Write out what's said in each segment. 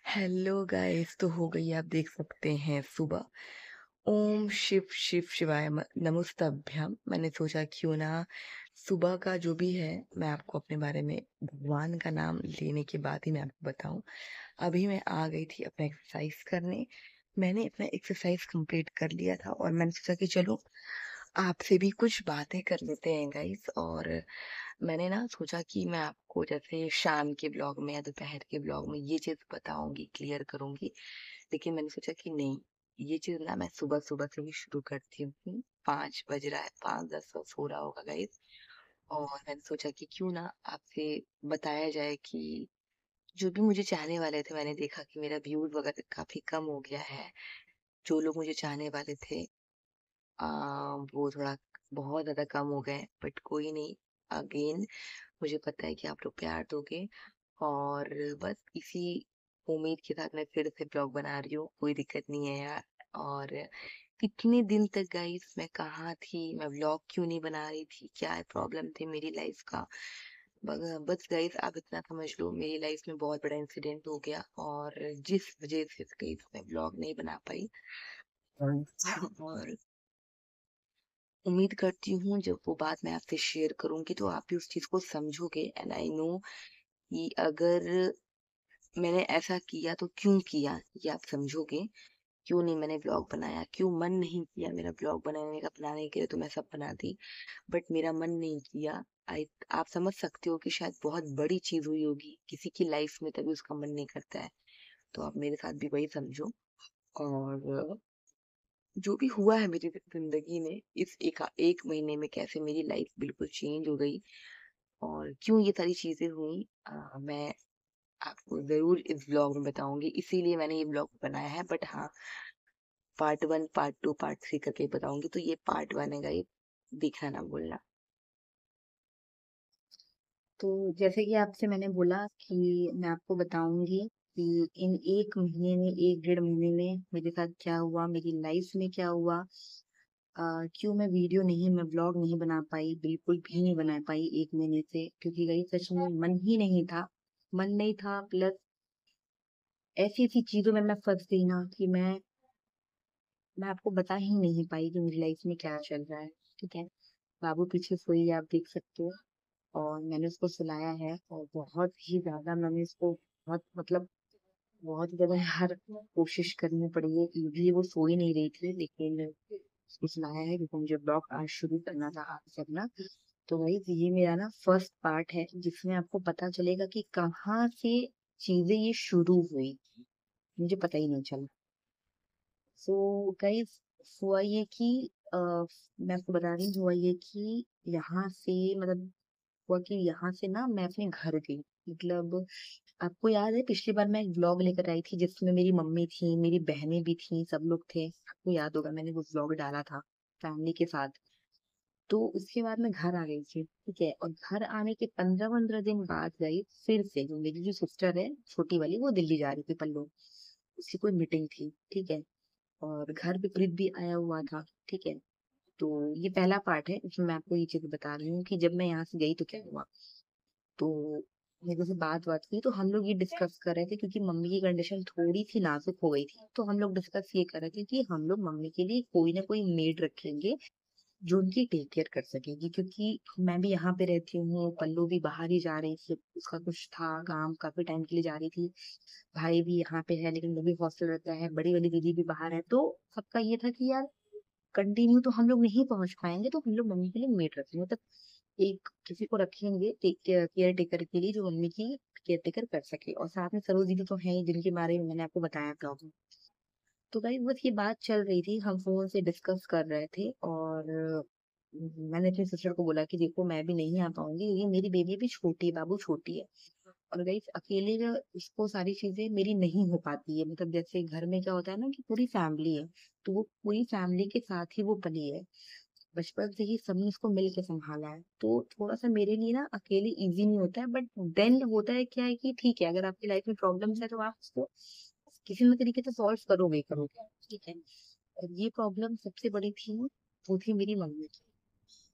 Hello guys, तो हो गई आप देख सकते हैं सुबह। ओम शिव शिव शिवाय नमोस्तभ्यम। मैंने सोचा क्यों ना सुबह का जो भी है मैं आपको अपने बारे में भगवान का नाम लेने के बाद ही मैं आपको बताऊं। अभी मैं आ गई थी अपना एक्सरसाइज करने। मैंने अपना एक्सरसाइज कंप्लीट कर लिया था और मैंने सोचा कि चलो आपसे भी कुछ बातें कर लेते हैं गाइस। और मैंने ना सोचा कि मैं आपको जैसे शाम के ब्लॉग में या दोपहर के ब्लॉग में ये चीज बताऊंगी, क्लियर करूंगी। लेकिन मैंने सोचा कि नहीं, ये चीज ना मैं सुबह सुबह से ही शुरू करती हूँ। 5 बज रहा है, 5:10 सो रहा होगा गाइस। और मैंने सोचा कि क्यों ना आपसे बताया जाए कि जो भी मुझे चाहने वाले थे, मैंने देखा कि मेरा व्यूज वगैरह काफी कम हो गया है। जो लोग मुझे चाहने वाले थे वो थोड़ा बहुत ज्यादा कम हो गए, बट कोई नहीं। अगेन मुझे पता है कि आप लोग प्यार दोगे। और बस इसी उम्मीद के साथ मैं फिर से ब्लॉग बना रही हूँ, कोई दिक्कत नहीं है यार। और कितने दिन तक गाइस मैं कहाँ थी, मैं व्लॉग क्यों नहीं बना रही थी, क्या प्रॉब्लम थी मेरी लाइफ का। बस गाइस आप इतना समझ लो, मेरी लाइफ में बहुत बड़ा इंसिडेंट हो गया और जिस वजह से गाइस मैं व्लॉग नहीं बना पाई। और उम्मीद करती हूँ जब वो बात मैं आपसे शेयर करूंगी तो आप भी उस चीज को समझोगे। एंड आई नो कि अगर मैंने ऐसा किया तो क्यों किया, ये आप समझोगे। क्यों नहीं मैंने ब्लॉग बनाया, क्यों मन नहीं किया मेरा ब्लॉग बनाने के लिए, तो मैं सब बनाती, बट मेरा मन नहीं किया। आई आप समझ सकते हो कि शायद बहुत बड़ी चीज हुई होगी किसी की लाइफ में, तभी उसका मन नहीं करता है। तो आप मेरे साथ भी वही समझो। और जो भी हुआ है मेरी जिंदगी में इस एक महीने में, कैसे मेरी लाइफ बिल्कुल चेंज हो गई और क्यों ये सारी चीजें हुई, मैं आपको जरूर इस ब्लॉग में बताऊंगी। इसीलिए मैंने ये ब्लॉग बनाया है। बट हाँ, पार्ट 1, पार्ट 2, पार्ट 3 करके बताऊंगी। तो ये पार्ट 1 है गाइस, देखना ना भूलना। तो जैसे कि आपसे मैंने बोला कि मैं आपको बताऊंगी कि इन एक महीने में, एक डेढ़ महीने में मेरे साथ क्या हुआ, मेरी लाइफ में क्या हुआ। क्यों मैं वीडियो नहीं, मैं ब्लॉग नहीं बना पाई, बिल्कुल भी नहीं बना पाई एक महीने से, क्योंकि गई सच में मन ही नहीं था। मन नहीं था, प्लस ऐसी ऐसी चीजों में मैं फंस गई ना कि मैं आपको बता ही नहीं पाई कि मेरी लाइफ में क्या चल रहा है। ठीक है, बाबू पीछे सोई है, आप देख सकते हो। और मैंने उसको सुलाया है और बहुत ही ज्यादा मैंने इसको बहुत ही ज्यादा यार कोशिश करनी पड़ी है, क्योंकि वो सो ही नहीं रही थी, लेकिन उसको सुलाया है क्योंकि मुझे ब्लॉग आज शुरू करना था आज से अपना। तो वही ये मेरा ना फर्स्ट पार्ट है जिसमें आपको पता चलेगा कि कहाँ से चीजें ये शुरू हुई, मुझे पता ही नहीं चला। सो गाइस, हुआ ये कि मैं आपको बता रही हूँ, हुआ ये कि यहाँ से मतलब हुआ कि यहाँ से ना मैं अपने घर गई। मतलब आपको याद है पिछली बार मैं एक व्लॉग लेकर आई थी जिसमें मेरी मम्मी थी, मेरी बहनें भी थी, सब लोग थे, आपको याद होगा मैंने वो व्लॉग डाला था फैमिली के साथ। तो उसके बाद मैं घर आ गई थी, ठीक है। और घर आने के 15-15 दिन बाद गई फिर से, जो मेरी जो सिस्टर है छोटी वाली, वो दिल्ली जा रही थी पल्लू, उसकी कोई मीटिंग थी, ठीक है। और घर पे प्रीत भी आया हुआ था, ठीक है। तो ये पहला पार्ट है इसमें मैं आपको ये चीज बता रही हूँ कि जब मैं यहाँ से गई तो क्या हुआ। तो मेरे से बात हुई तो हम लोग ये डिस्कस कर रहे थे, क्योंकि मम्मी की कंडीशन थोड़ी सी नाजुक हो गई थी, तो हम लोग डिस्कस ये कर रहे थे कि हम लोग मम्मी के लिए कोई ना कोई मेड रखेंगे जो उनकी टेक केयर कर सकेगी, क्योंकि मैं भी यहाँ पे रहती हूँ, पल्लू भी बाहर ही जा रही थी, उसका कुछ था काम, काफी टाइम के लिए जा रही थी। भाई भी यहाँ पे है लेकिन वो भी हॉस्टल रहता है, बड़ी वाली दीदी भी बाहर है, तो सबका ये था कि यार कंटिन्यू तो हम लोग नहीं पहुंच पाएंगे, तो हम लोग मम्मी के लिए मेड रखेंगे, मतलब एक किसी को रखेंगे केयर टेकर के लिए, जो मम्मी की केयर टेकर कर सके। और साथ में सरोज दीदी तो है ही, जिनके बारे में मैंने आपको बताया ब्लॉग में। तो भाई बस ये बात चल रही थी, हम फोन से डिस्कस कर रहे थे। और मैंने अपनी सिस्टर को बोला कि देखो मैं भी नहीं आ पाऊंगी, ये मेरी बेबी भी छोटी है, बाबू छोटी है। और गाइस अकेले जो उसको सारी चीजें मेरी नहीं हो पाती है, मतलब जैसे घर में क्या होता है ना कि पूरी फैमिली है, तो वो पूरी फैमिली के साथ ही वो पली है, बचपन से ही सबने उसको मिल के संभाला है, तो थोड़ा सा मेरे लिए ना अकेले इजी नहीं होता है। बट देन होता है क्या है कि ठीक है, अगर आपकी लाइफ में प्रॉब्लम्स है तो आप उसको किसी न तरीके से सॉल्व करोगे ही करोगे, ठीक है। और ये प्रॉब्लम सबसे बड़ी थी, वो थी मेरी मम्मी की,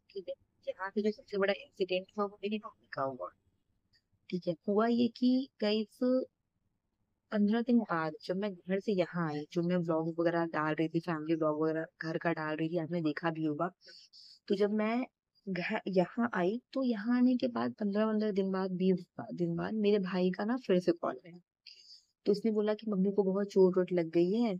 ठीक है। यहाँ पे जो सबसे बड़ा इंसिडेंट हुआ वो मेरी मम्मी का हुआ, ठीक है। हुआ ये कि गाइस 15 दिन बाद जब मैं घर से यहाँ आई, जो मैं व्लॉग वगैरह डाल रही थी, फैमिली व्लॉग वगैरह घर का डाल रही थी, आपने देखा भी होगा। तो जब मैं घर यहाँ आई, तो यहाँ आने के बाद 15-15 दिन बाद, 20 दिन बाद मेरे भाई का ना फिर से कॉल आया। तो उसने बोला कि मम्मी को बहुत चोट वोट लग गई है,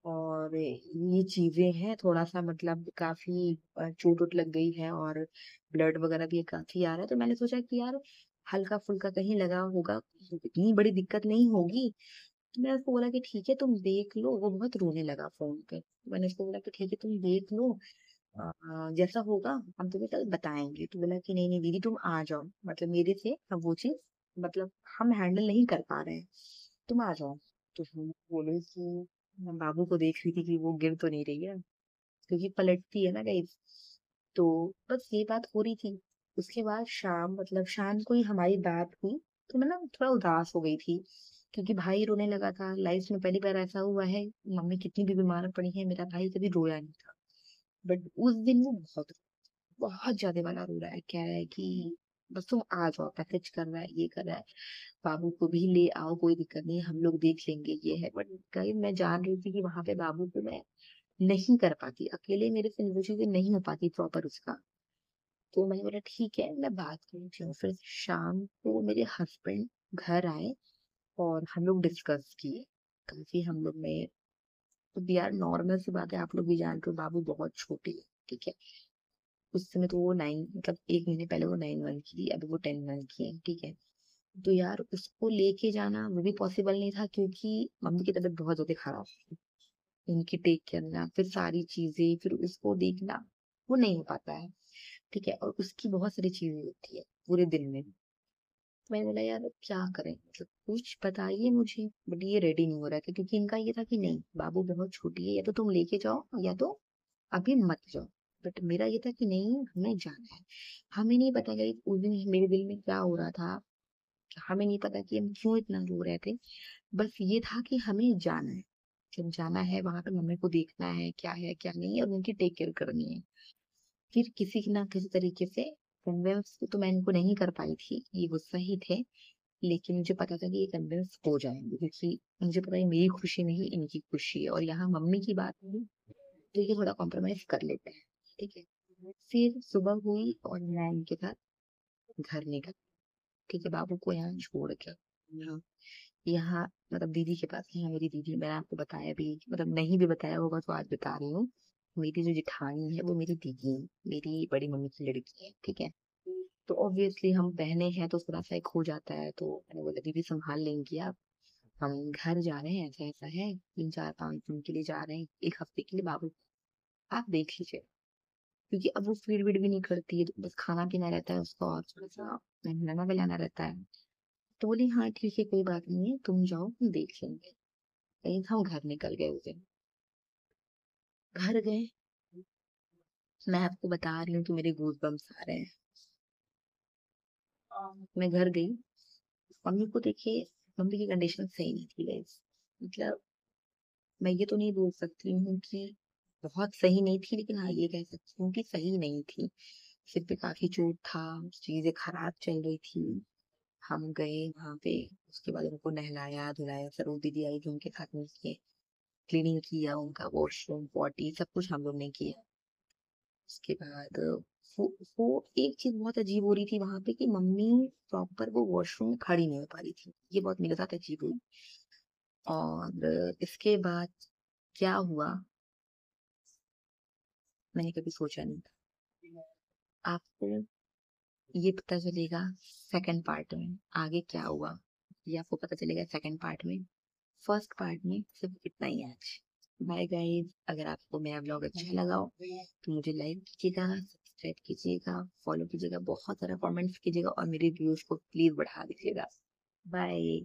और ये चीजें हैं थोड़ा सा, मतलब काफी चोट वोट लग गई है, और ब्लड वगैरह भी काफी आ रहा है। तो मैंने सोचा कि यार हल्का फुल्का कहीं लगा होगा, इतनी बड़ी दिक्कत नहीं होगी। तो मैंने उसको बोला कि ठीक है तुम देख लो। वो बहुत रोने लगा फोन पे। तो मैंने उसको बोला कि ठीक है तुम देख लो, जैसा होगा हम तुम्हें कल बताएंगे। तो बोला कि नहीं नहीं दीदी तुम आ जाओ, मतलब मेरे से अब वो चीज, मतलब हम हैंडल नहीं कर पा रहे हैं, तुम आ जाओ। तो हम बोले कि मैं बाबू को देख रही थी कि वो गिर तो नहीं रही है, क्योंकि पलटती है ना गाइस। तो बस ये बात हो रही थी। उसके बाद शाम, मतलब शाम को ही हमारी बात हुई। तो मैं ना थोड़ा उदास हो गई थी, क्योंकि भाई रोने लगा था। लाइफ में पहली बार ऐसा हुआ है, मम्मी कितनी भी बीमार पड़ी है, मेरा भाई कभी रोया नहीं था। बट उस दिन वो बहुत बहुत ज्यादा वाला रो रहा है, कह रहा है कि बस तुम आ जाओ, मैसेज कर रहा है, ये कर रहा है, बाबू को भी ले आओ, कोई दिक्कत नहीं, हम लोग देख लेंगे, ये है। बट कहीं मैं जान रही थी कि वहां पे बाबू को मैं नहीं कर पाती, अकेले मेरे से वो चीजें नहीं हो पाती प्रॉपर उसका। तो मैंने बोला ठीक है मैं बात करती हूँ। फिर शाम को मेरे हस्बैंड घर आए, और हम लोग डिस्कस किए काफी। हम लोग में तो यार नॉर्मल सी बात है, आप लोग भी जानते हो बाबू बहुत छोटी है, ठीक है। उस समय तो वो 9, मतलब 1 महीने पहले वो 9 मंथ की थी, अभी वो 10 मंथ की है, ठीक है। तो यार उसको लेके जाना वो भी पॉसिबल नहीं था, क्योंकि मम्मी की तबीयत बहुत ज्यादा खराब थी। उनकी टेक करना, फिर सारी चीजें, फिर उसको देखना, वो नहीं हो पाता है, ठीक है। और उसकी बहुत सारी चीजें होती है पूरे दिन में। तो मैंने बोला यार अब क्या करें, मतलब कुछ बताइए मुझे। बट ये रेडी नहीं हो रहा था, क्योंकि इनका ये था कि नहीं बाबू बहुत छोटी है, या तो तुम लेके जाओ या तो अभी मत जाओ। बट मेरा ये था कि नहीं हमें जाना है। हमें नहीं पता कि उस दिन मेरे दिल में क्या हो रहा था, हमें नहीं पता कि हम क्यों इतना रो रहे थे। बस ये था कि हमें जाना है, जब जाना है वहां पे मम्मी को देखना है क्या नहीं है, और उनकी टेक केयर करनी है। फिर किसी ना किसी तरीके से कन्विंस तो मैं इनको नहीं कर पाई थी, ये गुस्सा ही थे। लेकिन मुझे पता था कि ये कन्विंस हो जाएंगे, क्योंकि मुझे पता है मेरी खुशी नहीं इनकी खुशी है, और यहाँ मम्मी की बात हुई तो ये थोड़ा कॉम्प्रोमाइज कर लेते हैं, ठीक है। फिर सुबह हुई और मैं इनके साथ घर निकल, ठीक है, बाबू को यहाँ छोड़ के। हाँ, यहाँ मतलब दीदी के पास, यहाँ मेरी दीदी, मैंने आपको बताया भी, मतलब नहीं भी बताया होगा तो आज बता रही हूँ। मेरी जो जेठानी है वो मेरी दीदी है, मेरी बड़ी मम्मी की लड़की है, ठीक है। तो ऑब्वियसली हम बहनें हैं तो थोड़ा सा एक हो जाता है। तो मैंने बोला दीदी संभाल लेंगी आप, हम घर जा रहे हैं, ऐसा ऐसा है, 3-4-5 दिन के लिए जा रहे हैं, 1 हफ्ते के लिए, बाबू आप देख लीजिए। क्योंकि अब वो फीड वीड भी नहीं करती है, तो बस खाना पीना रहता है उसका, और थोड़ा सा नहलाना वहलाना रहता है। तो बोली हाँ ठीक है कोई बात नहीं है, तुम जाओ हम देख लेंगे। कहीं हम घर निकल गए उस दिन। घर गए, मैं आपको बता रही हूँ कि मेरे गूज बम्स आ रहे हैं। मैं घर गई, मम्मी को देखिए, मम्मी की कंडीशन सही नहीं थी गाइस। मतलब मैं ये तो नहीं बोल सकती हूँ कि बहुत सही नहीं थी, लेकिन हाँ ये कह सकती हूँ कि सही नहीं थी। सिर पे काफी चोट था, चीजें खराब चल रही थी। हम गए वहां पे, उसके बाद उनको नहलाया धुलाया, सरोज दीदी आई जो उनके साथ में किए, क्लीनिंग किया, उनका वॉशरूम पॉटी सब कुछ हम लोग ने किया। उसके बाद वो एक चीज बहुत अजीब हो रही थी वहां पे, कि मम्मी प्रॉपर वो वॉशरूम में खड़ी नहीं हो पा रही थी, ये बहुत मेरे साथ अजीब हुई। और इसके बाद क्या हुआ, मैंने कभी सोचा नहीं था। आपको ये पता चलेगा सेकंड पार्ट में आगे क्या हुआ, ये आपको पता चलेगा सेकंड पार्ट में। फर्स्ट पार्ट में सिर्फ इतना ही है आज। बाय गाइस, अगर आपको मेरा ब्लॉग अच्छा लगा हो तो मुझे लाइक कीजिएगा, सब्सक्राइब कीजिएगा, फॉलो कीजिएगा, बहुत सारा कमेंट्स कीजिएगा, और मेरे व्यूज को प्लीज बढ़ा दीजिएगा। बाय।